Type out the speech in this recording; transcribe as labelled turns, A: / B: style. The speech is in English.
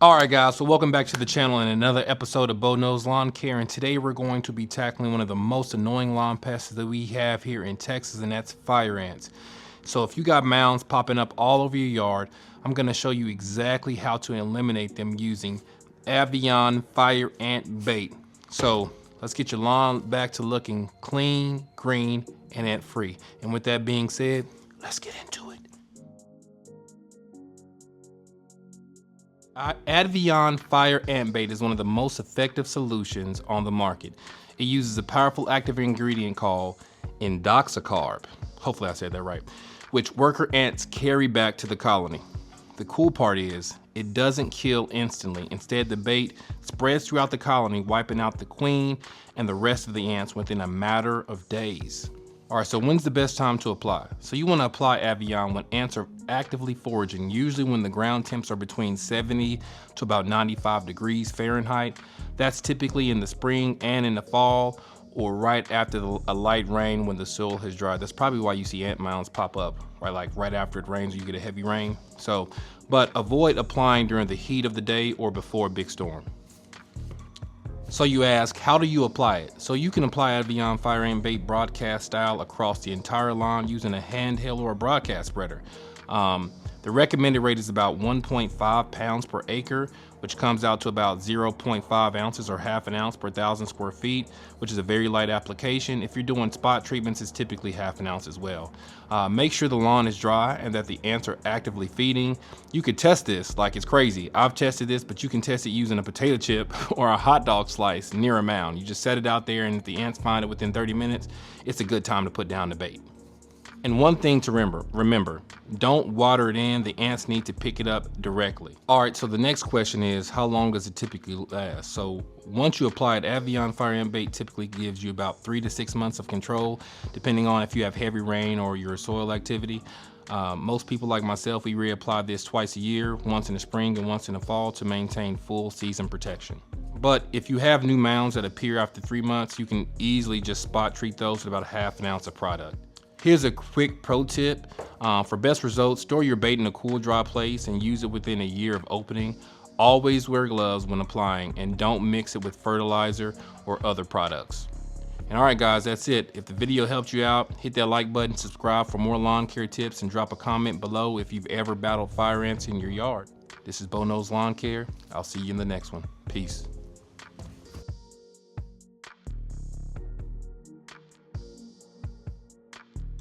A: Alright guys, so welcome back to the channel and another episode of Bo Knows Lawn Care, and today we're going to be tackling one of the most annoying lawn pests that we have here in Texas, and that's fire ants. So if you got mounds popping up all over your yard, I'm going to show you exactly how to eliminate them using Advion Fire Ant Bait. So let's get your lawn back to looking clean, green, and ant free. And with that being said, let's get into it. Advion Fire Ant Bait is one of the most effective solutions on the market. It uses a powerful active ingredient called Indoxacarb, hopefully I said that right, which worker ants carry back to the colony. The cool part is, it doesn't kill instantly. Instead, the bait spreads throughout the colony, wiping out the queen and the rest of the ants within a matter of days. All right, so when's the best time to apply? So you want to apply Advion when ants are actively foraging, usually when the ground temps are between 70 to about 95 degrees Fahrenheit. That's typically in the spring and in the fall, or right after a light rain when the soil has dried. That's probably why you see ant mounds pop up, right? Like right after it rains or you get a heavy rain. But avoid applying during the heat of the day or before a big storm. So you ask, how do you apply it? So you can apply Advion Fire Ant Bait broadcast style across the entire lawn using a handheld or a broadcast spreader. The recommended rate is about 1.5 pounds per acre, which comes out to about 0.5 ounces or half an ounce per 1,000 square feet, which is a very light application. If you're doing spot treatments, it's typically half an ounce as well. Make sure the lawn is dry and that the ants are actively feeding. You could test this like it's crazy. I've tested this, but you can test it using a potato chip or a hot dog slice near a mound. You just set it out there, and if the ants find it within 30 minutes, it's a good time to put down the bait. And one thing to remember, don't water it in. The ants need to pick it up directly. All right, so the next question is, how long does it typically last? So once you apply it, Advion Fire Ant Bait typically gives you about 3 to 6 months of control, depending on if you have heavy rain or your soil activity. Most people like myself, we reapply this twice a year, once in the spring and once in the fall, to maintain full season protection. But if you have new mounds that appear after 3 months, you can easily just spot treat those with about a half an ounce of product. Here's a quick pro tip. For best results, store your bait in a cool, dry place and use it within a year of opening. Always wear gloves when applying, and don't mix it with fertilizer or other products. And all right guys, that's it. If the video helped you out, hit that like button, subscribe for more lawn care tips, and drop a comment below if you've ever battled fire ants in your yard. This is Bo Knows Lawn Care. I'll see you in the next one. Peace.